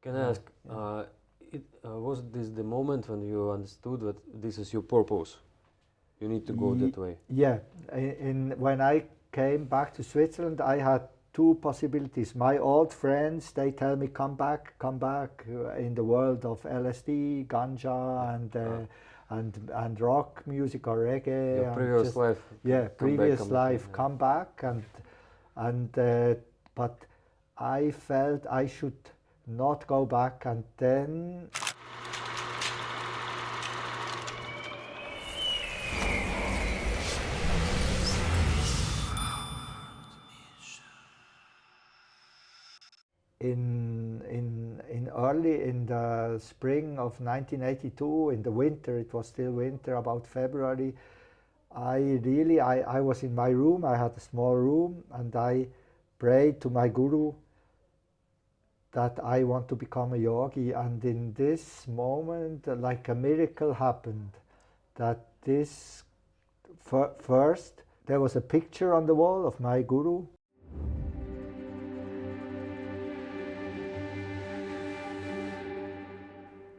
Can I ask, was this the moment when you understood that this is your purpose? You need to go that way. Yeah, when I came back to Switzerland, I had two possibilities. My old friends, they tell me, come back in the world of LSD, ganja, and rock music or reggae. Your previous life. Yeah, previous life, come back, and but I felt I should not go back, and then in early in the spring of 1982, in the winter, it was still winter, about February, I was in my room. I had a small room, and I prayed to my guru that I want to become a yogi. And in this moment, like a miracle happened, that this first there was a picture on the wall of my guru,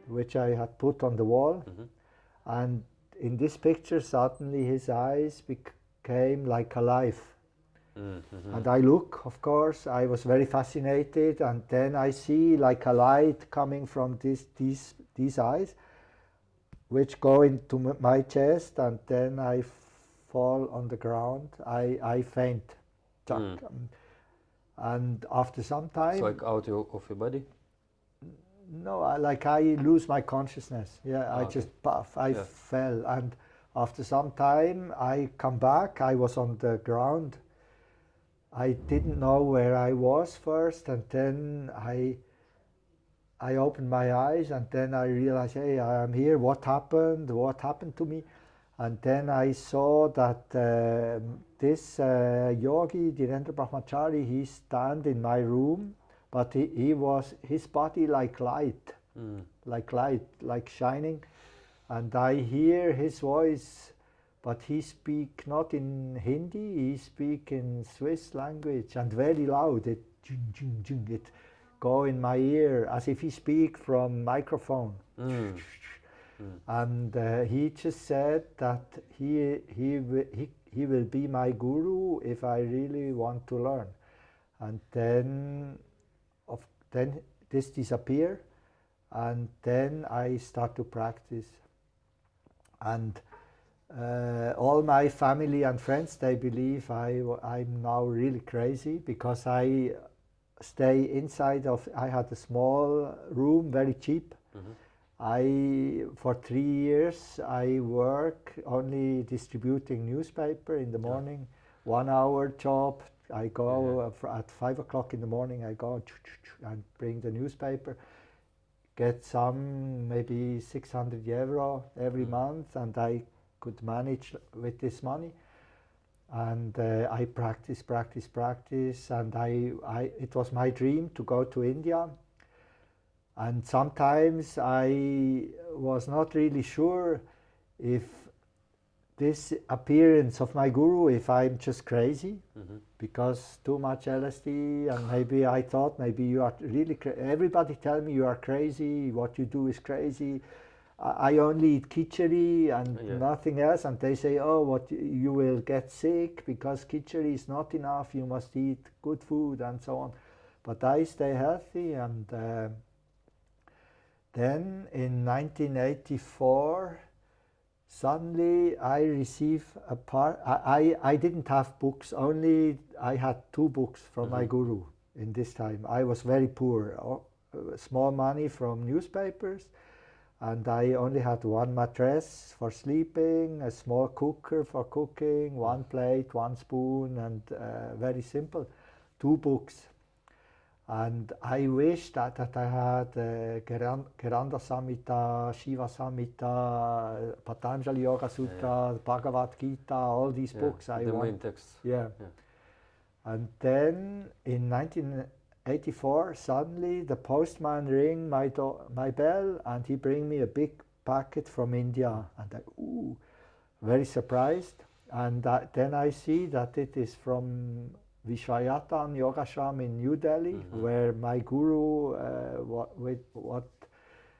which I had put on the wall. And in this picture, suddenly his eyes became like alive. And I look, of course, I was very fascinated, and then I see like a light coming from these eyes, which go into my chest, and then I fall on the ground. I faint. And after some time... It's like out of your body? No, I lose my consciousness. Yeah, I just puff. I fell, and after some time I come back. I was on the ground. I didn't know where I was first, and then I opened my eyes, and then I realized, hey, I am here. What happened? What happened to me? And then I saw that this yogi, Dhirendra Brahmachari, he stand in my room, but he was, his body like light, like shining. And I hear his voice, but he speak not in Hindi, he speak in Swiss language, and very loud. It go in my ear as if he speak from microphone. And he just said that he will be my guru if I really want to learn. And then this disappear, and then I start to practice. And all my family and friends, they believe I'm now really crazy, because I stay inside of, I had a small room, very cheap. For 3 years I work only distributing newspaper in the morning, 1 hour job. I go at 5 o'clock in the morning, I go and bring the newspaper, get some maybe 600 euro every month, and I could manage with this money. And I practice, and it was my dream to go to India. And sometimes I was not really sure if this appearance of my guru, if I'm just crazy, because too much LSD, and maybe I thought maybe you are really everybody tell me you are crazy, what you do is crazy. I only eat khichdi and nothing else, and they say, oh, what you will get sick because khichdi is not enough, you must eat good food and so on. But I stay healthy, and then in 1984, suddenly I receive a I didn't have books, only I had 2 books from my guru in this time. I was very poor, small money from newspapers, and I only had 1 mattress for sleeping, a small cooker for cooking, 1 plate, 1 spoon, and very simple, 2 books. And I wish that I had Geranda Samhita, Shiva Samhita, Patanjali Yoga Sutra, Bhagavad Gita, all these books I want. The main texts. Yeah. And then in 1984, suddenly the postman ring my bell, and he bring me a big packet from India, and I, very surprised. And then I see that it is from Vishwayatan Yogashram in New Delhi, where my guru,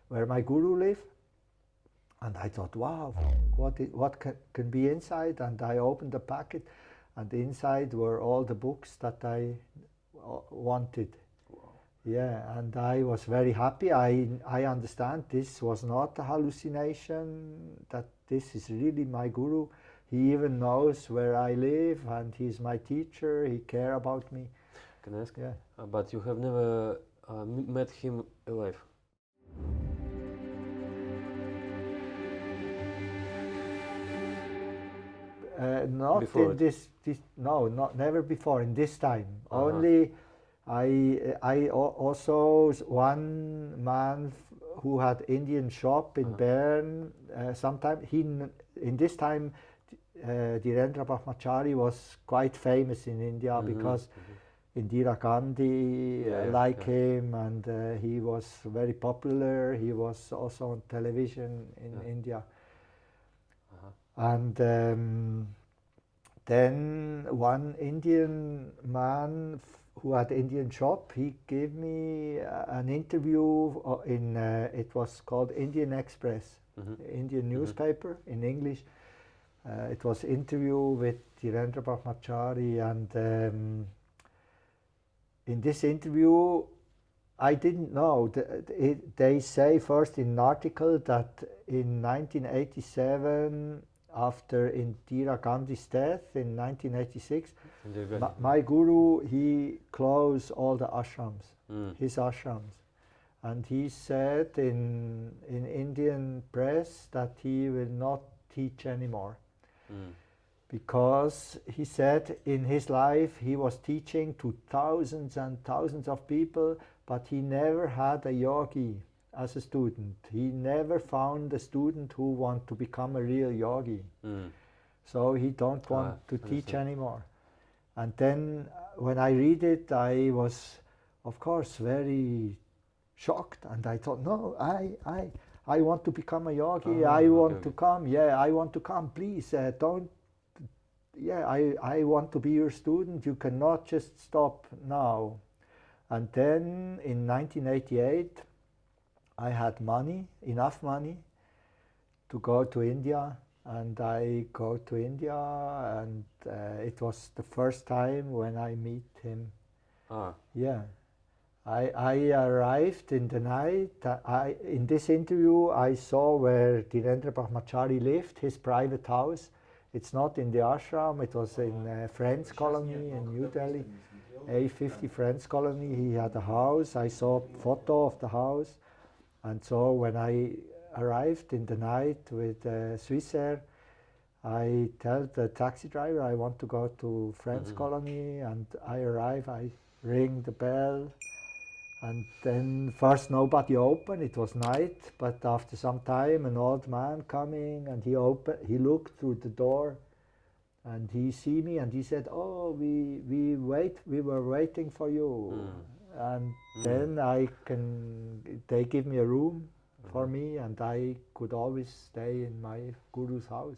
where my guru lived. And I thought, wow, what can be inside? And I opened the packet, and inside were all the books that I wanted. Wow. Yeah, and I was very happy. I understand this was not a hallucination, that this is really my guru. He even knows where I live, and he's my teacher. He cares about me. Can I ask? Yeah. But you have never met him alive? Not Before in this, no, never before. In this time, only also one man who had Indian shop in Bern. Sometime in this time, Dhirendra Brahmachari was quite famous in India because Indira Gandhi liked him, and he was very popular. He was also on television in India. And then one Indian man who had Indian shop, he gave me an interview in, it was called Indian Express, Indian newspaper in English. It was interview with Dhirendra Brahmachari, and in this interview, I didn't know. They say first in an article that in 1987, after Indira Gandhi's death in 1986, my guru, he closed all the ashrams, his ashrams. And he said in Indian press that he will not teach anymore. Because he said in his life he was teaching to thousands and thousands of people, but he never had a yogi as a student. He never found a student who want to become a real yogi. So he don't want to teach anymore. And then when I read it, I was, of course, very shocked, and I thought, no, I want to become a yogi. I want to come. Yeah, I want to come. Please don't. Yeah, I want to be your student. You cannot just stop now. And then in 1988, I had money, enough money, to go to India, and I go to India, and it was the first time when I meet him. Yeah, I arrived in the night. In this interview, I saw where Dhirendra Brahmachari lived, his private house. It's not in the ashram. It was in Friends Colony in New Delhi, A50 Friends Colony. He had a house. I saw a photo of the house. And so when I arrived in the night with Swissair, I tell the taxi driver I want to go to Friends Colony, and I arrive, I ring the bell, and then first nobody opened, it was night, but after some time an old man coming, and he looked through the door, and he see me, and he said, oh, we were waiting for you. And then they give me a room for me, and I could always stay in my guru's house.